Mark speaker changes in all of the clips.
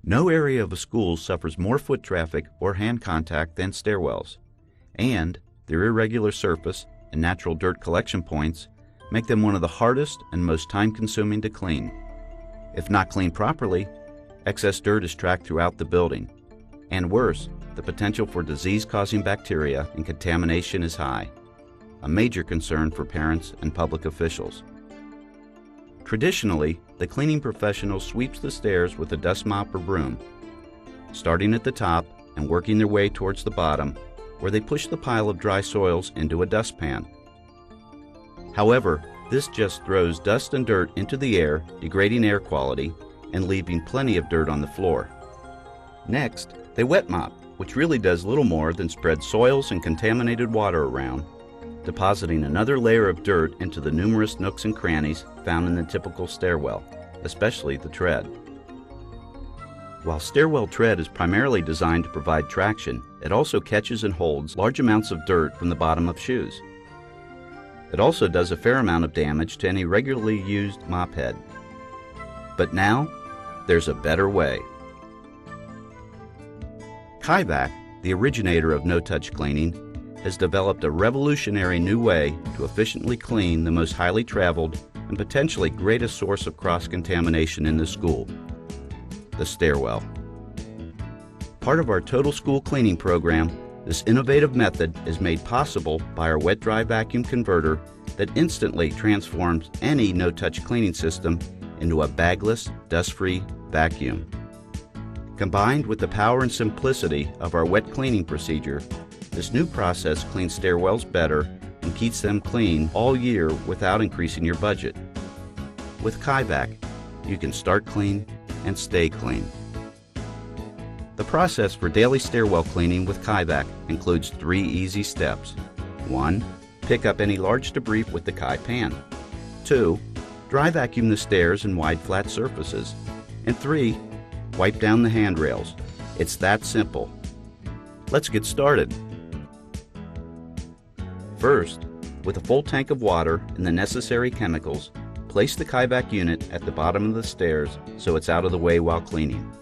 Speaker 1: No area of a school suffers more foot traffic or hand contact than stairwells, and their irregular surface and natural dirt collection points make them one of the hardest and most time-consuming to clean. If not cleaned properly, excess dirt is tracked throughout the building, and worse, the potential for disease-causing bacteria and contamination is high, a major concern for parents and public officials. Traditionally, the cleaning professional sweeps the stairs with a dust mop or broom, starting at the top and working their way towards the bottom, where they push the pile of dry soils into a dustpan. However, this just throws dust and dirt into the air, degrading air quality and leaving plenty of dirt on the floor. Next, they wet mop, which really does little more than spread soils and contaminated water around, depositing another layer of dirt into the numerous nooks and crannies found in the typical stairwell, especially the tread. While stairwell tread is primarily designed to provide traction, it also catches and holds large amounts of dirt from the bottom of shoes. It also does a fair amount of damage to any regularly used mop head. But now, there's a better way. Kaivac, the originator of no-touch cleaning, has developed a revolutionary new way to efficiently clean the most highly traveled and potentially greatest source of cross-contamination in the school, the stairwell. Part of our total school cleaning program, this innovative method is made possible by our wet-dry vacuum converter that instantly transforms any no-touch cleaning system into a bagless, dust-free vacuum. Combined with the power and simplicity of our wet cleaning procedure, this new process cleans stairwells better and keeps them clean all year without increasing your budget. With Kaivac, you can start clean and stay clean. The process for daily stairwell cleaning with Kaivac includes 3 easy steps. 1. Pick up any large debris with the Kai pan. 2. Dry vacuum the stairs and wide flat surfaces. And 3. Wipe down the handrails. It's that simple. Let's get started. First, with a full tank of water and the necessary chemicals, place the Kaivac unit at the bottom of the stairs so it's out of the way while cleaning.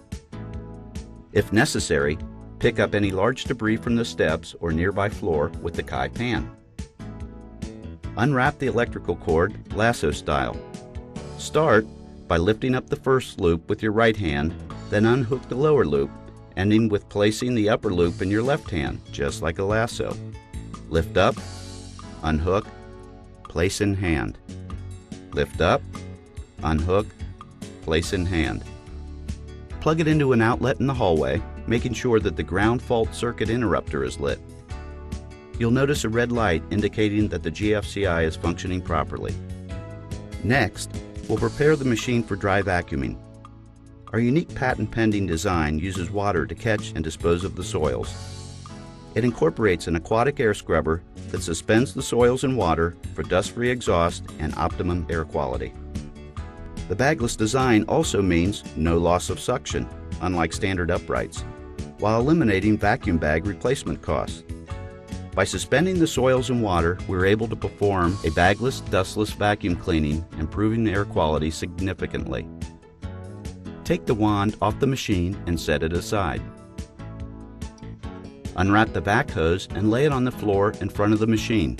Speaker 1: If necessary, pick up any large debris from the steps or nearby floor with the Kai pan. Unwrap the electrical cord lasso style. Start by lifting up the first loop with your right hand, then unhook the lower loop, ending with placing the upper loop in your left hand, just like a lasso. Lift up, unhook, place in hand. Lift up, unhook, place in hand. Plug it into an outlet in the hallway, making sure that the ground fault circuit interrupter is lit. You'll notice a red light indicating that the GFCI is functioning properly. Next, we'll prepare the machine for dry vacuuming. Our unique patent-pending design uses water to catch and dispose of the soils. It incorporates an aquatic air scrubber that suspends the soils in water for dust-free exhaust and optimum air quality. The bagless design also means no loss of suction, unlike standard uprights, while eliminating vacuum bag replacement costs. By suspending the soils in water, we're able to perform a bagless, dustless vacuum cleaning, improving the air quality significantly. Take the wand off the machine and set it aside. Unwrap the vac hose and lay it on the floor in front of the machine.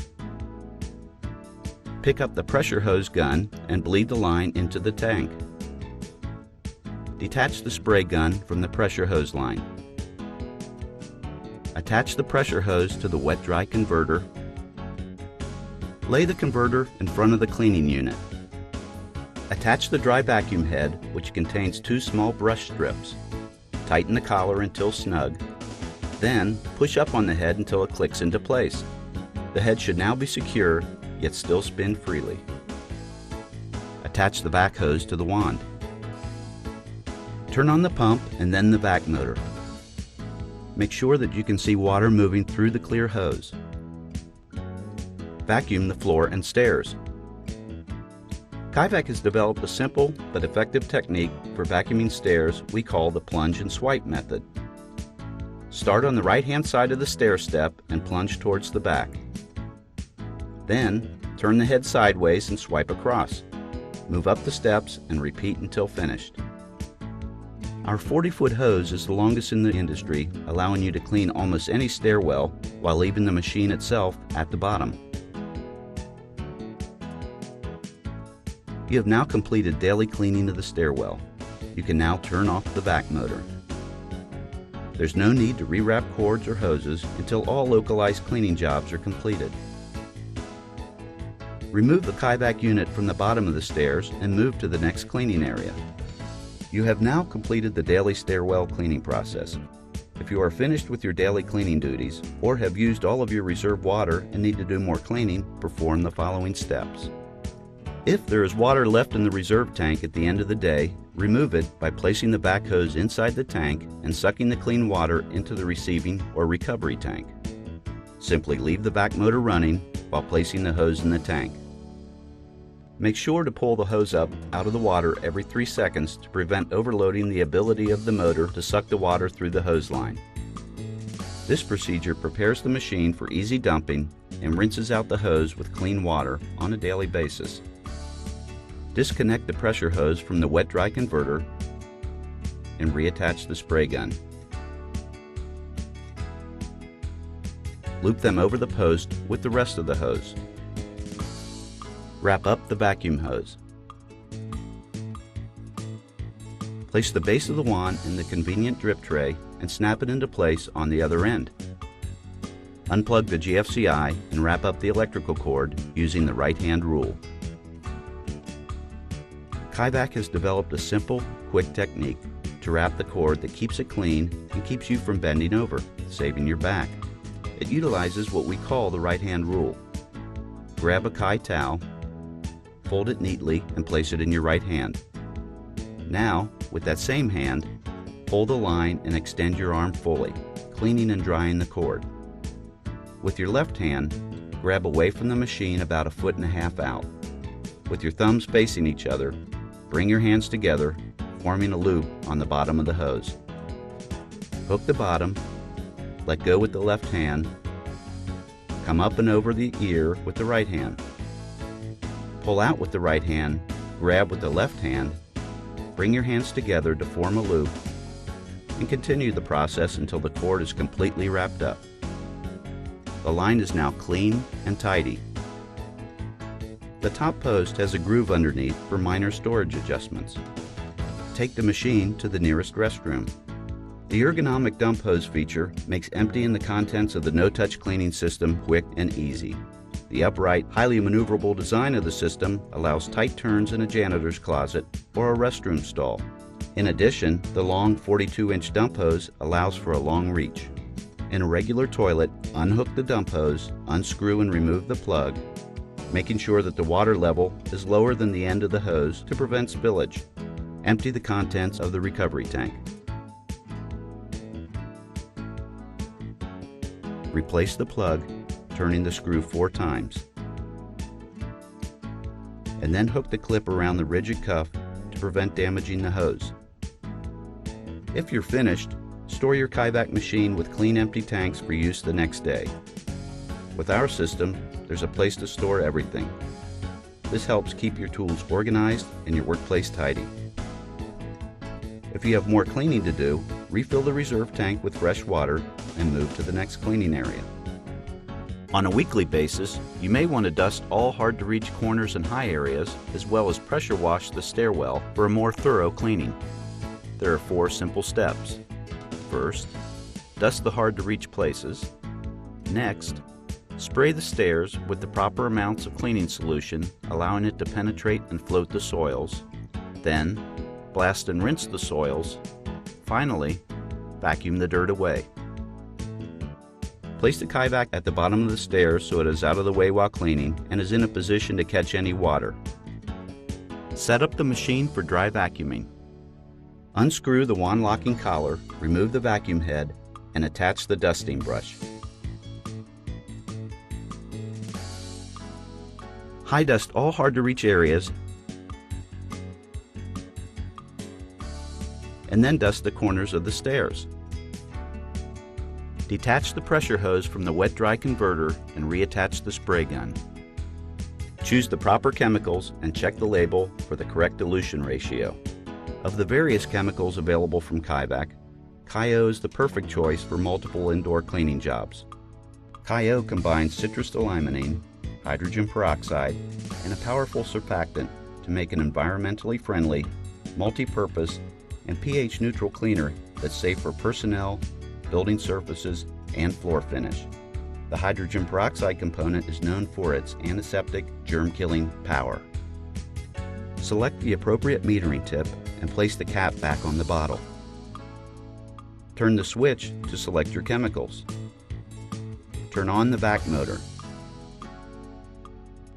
Speaker 1: Pick up the pressure hose gun and bleed the line into the tank. Detach the spray gun from the pressure hose line. Attach the pressure hose to the wet-dry converter. Lay the converter in front of the cleaning unit. Attach the dry vacuum head, which contains 2 small brush strips. Tighten the collar until snug. Then push up on the head until it clicks into place. The head should now be secure, yet still spin freely. Attach the vac hose to the wand. Turn on the pump and then the vac motor. Make sure that you can see water moving through the clear hose. Vacuum the floor and stairs. Kaivac has developed a simple but effective technique for vacuuming stairs we call the plunge and swipe method. Start on the right-hand side of the stair step and plunge towards the back. Then, turn the head sideways and swipe across. Move up the steps and repeat until finished. Our 40-foot hose is the longest in the industry, allowing you to clean almost any stairwell while leaving the machine itself at the bottom. You have now completed daily cleaning of the stairwell. You can now turn off the vac motor. There's no need to rewrap cords or hoses until all localized cleaning jobs are completed. Remove the Kaivac unit from the bottom of the stairs and move to the next cleaning area. You have now completed the daily stairwell cleaning process. If you are finished with your daily cleaning duties or have used all of your reserve water and need to do more cleaning, perform the following steps. If there is water left in the reserve tank at the end of the day, remove it by placing the vac hose inside the tank and sucking the clean water into the receiving or recovery tank. Simply leave the vac motor running while placing the hose in the tank. Make sure to pull the hose up out of the water every 3 seconds to prevent overloading the ability of the motor to suck the water through the hose line. This procedure prepares the machine for easy dumping and rinses out the hose with clean water on a daily basis. Disconnect the pressure hose from the wet-dry converter and reattach the spray gun. Loop them over the post with the rest of the hose. Wrap up the vacuum hose. Place the base of the wand in the convenient drip tray and snap it into place on the other end. Unplug the GFCI and wrap up the electrical cord using the right-hand rule. Kaivac has developed a simple, quick technique to wrap the cord that keeps it clean and keeps you from bending over, saving your back. It utilizes what we call the right-hand rule. Grab a Kai towel, fold it neatly and place it in your right hand. Now, with that same hand, pull the line and extend your arm fully, cleaning and drying the cord. With your left hand, grab away from the machine about 1.5 feet out. With your thumbs facing each other, bring your hands together, forming a loop on the bottom of the hose. Hook the bottom, let go with the left hand, come up and over the ear with the right hand. Pull out with the right hand, grab with the left hand, bring your hands together to form a loop, and continue the process until the cord is completely wrapped up. The line is now clean and tidy. The top post has a groove underneath for minor storage adjustments. Take the machine to the nearest restroom. The ergonomic dump hose feature makes emptying the contents of the no-touch cleaning system quick and easy. The upright, highly maneuverable design of the system allows tight turns in a janitor's closet or a restroom stall. In addition, the long 42-inch dump hose allows for a long reach. In a regular toilet, unhook the dump hose, unscrew and remove the plug, making sure that the water level is lower than the end of the hose to prevent spillage. Empty the contents of the recovery tank. Replace the plug, turning the screw 4 times. And then hook the clip around the rigid cuff to prevent damaging the hose. If you're finished, store your Kaivac machine with clean empty tanks for use the next day. With our system, there's a place to store everything. This helps keep your tools organized and your workplace tidy. If you have more cleaning to do, refill the reserve tank with fresh water and move to the next cleaning area. On a weekly basis, you may want to dust all hard-to-reach corners and high areas, as well as pressure wash the stairwell for a more thorough cleaning. There are 4 simple steps. First, dust the hard-to-reach places. Next, spray the stairs with the proper amounts of cleaning solution, allowing it to penetrate and float the soils. Then, blast and rinse the soils. Finally, vacuum the dirt away. Place the Kaivac at the bottom of the stairs so it is out of the way while cleaning and is in a position to catch any water. Set up the machine for dry vacuuming. Unscrew the wand locking collar, remove the vacuum head, and attach the dusting brush. High dust all hard-to-reach areas and then dust the corners of the stairs. Detach the pressure hose from the wet-dry converter and reattach the spray gun. Choose the proper chemicals and check the label for the correct dilution ratio. Of the various chemicals available from Kaivac, KaiO is the perfect choice for multiple indoor cleaning jobs. KaiO combines citrus-dolimonene, hydrogen peroxide, and a powerful surfactant to make an environmentally friendly, multi-purpose, and pH-neutral cleaner that's safe for personnel, building surfaces, and floor finish. The hydrogen peroxide component is known for its antiseptic, germ-killing power. Select the appropriate metering tip and place the cap back on the bottle. Turn the switch to select your chemicals. Turn on the vac motor.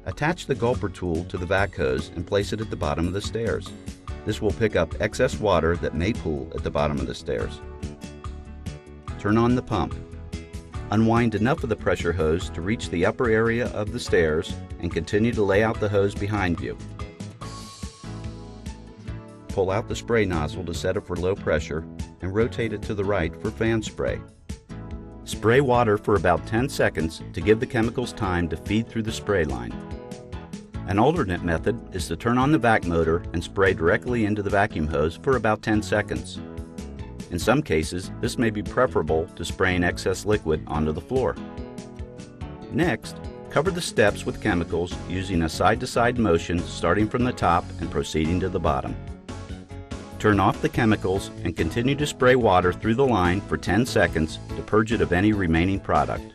Speaker 1: Attach the gulper tool to the vac hose and place it at the bottom of the stairs. This will pick up excess water that may pool at the bottom of the stairs. Turn on the pump. Unwind enough of the pressure hose to reach the upper area of the stairs and continue to lay out the hose behind you. Pull out the spray nozzle to set it for low pressure and rotate it to the right for fan spray. Spray water for about 10 seconds to give the chemicals time to feed through the spray line. An alternate method is to turn on the vac motor and spray directly into the vacuum hose for about 10 seconds. In some cases, this may be preferable to spraying excess liquid onto the floor. Next, cover the steps with chemicals using a side-to-side motion starting from the top and proceeding to the bottom. Turn off the chemicals and continue to spray water through the line for 10 seconds to purge it of any remaining product.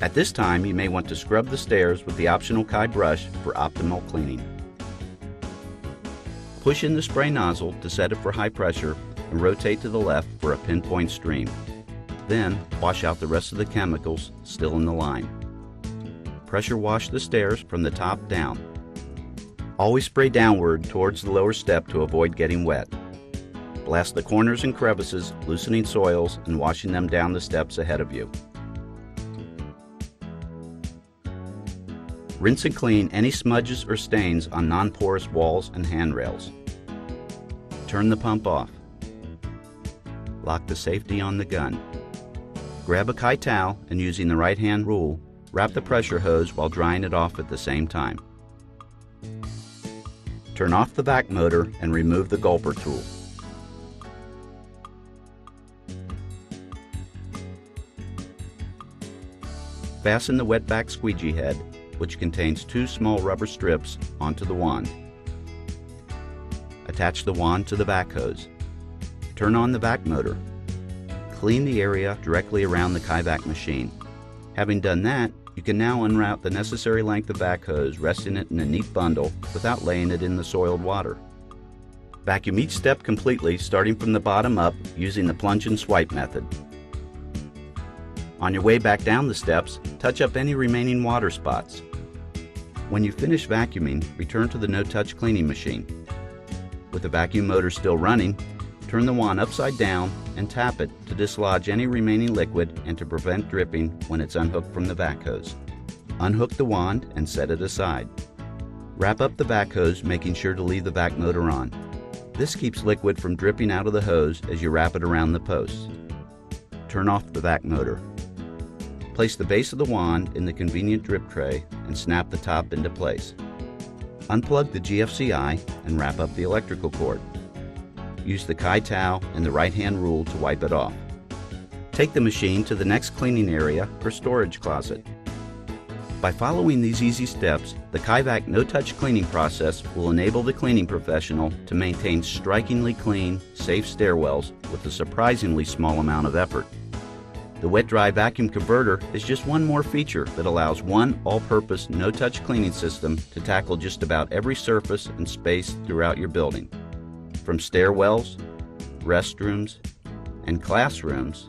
Speaker 1: At this time, you may want to scrub the stairs with the optional Kai brush for optimal cleaning. Push in the spray nozzle to set it for high pressure and rotate to the left for a pinpoint stream. Then, wash out the rest of the chemicals still in the line. Pressure wash the stairs from the top down. Always spray downward towards the lower step to avoid getting wet. Blast the corners and crevices, loosening soils and washing them down the steps ahead of you. Rinse and clean any smudges or stains on non-porous walls and handrails. Turn the pump off. Lock the safety on the gun. Grab a Kai towel and using the right-hand rule, wrap the pressure hose while drying it off at the same time. Turn off the vac motor and remove the gulper tool. Fasten the wet vac squeegee head, which contains 2 small rubber strips, onto the wand. Attach the wand to the vac hose. Turn on the vac motor. Clean the area directly around the Kaivac machine. Having done that, you can now unroute the necessary length of vac hose, resting it in a neat bundle without laying it in the soiled water. Vacuum each step completely, starting from the bottom up using the plunge and swipe method. On your way back down the steps, touch up any remaining water spots. When you finish vacuuming, return to the no-touch cleaning machine. With the vacuum motor still running, turn the wand upside down and tap it to dislodge any remaining liquid and to prevent dripping when it's unhooked from the vac hose. Unhook the wand and set it aside. Wrap up the vac hose, making sure to leave the vac motor on. This keeps liquid from dripping out of the hose as you wrap it around the posts. Turn off the vac motor. Place the base of the wand in the convenient drip tray and snap the top into place. Unplug the GFCI and wrap up the electrical cord. Use the Kai towel and the right-hand rule to wipe it off. Take the machine to the next cleaning area or storage closet. By following these easy steps, the Kaivac no-touch cleaning process will enable the cleaning professional to maintain strikingly clean, safe stairwells with a surprisingly small amount of effort. The wet-dry vacuum converter is just one more feature that allows one all-purpose no-touch cleaning system to tackle just about every surface and space throughout your building. From stairwells, restrooms, and classrooms,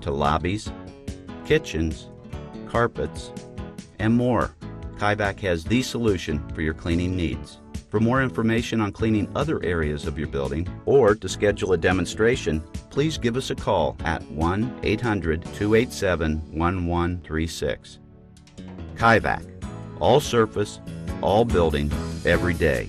Speaker 1: to lobbies, kitchens, carpets, and more, Kaivac has the solution for your cleaning needs. For more information on cleaning other areas of your building or to schedule a demonstration, please give us a call at 1-800-287-1136. Kaivac, all surface, all building, every day.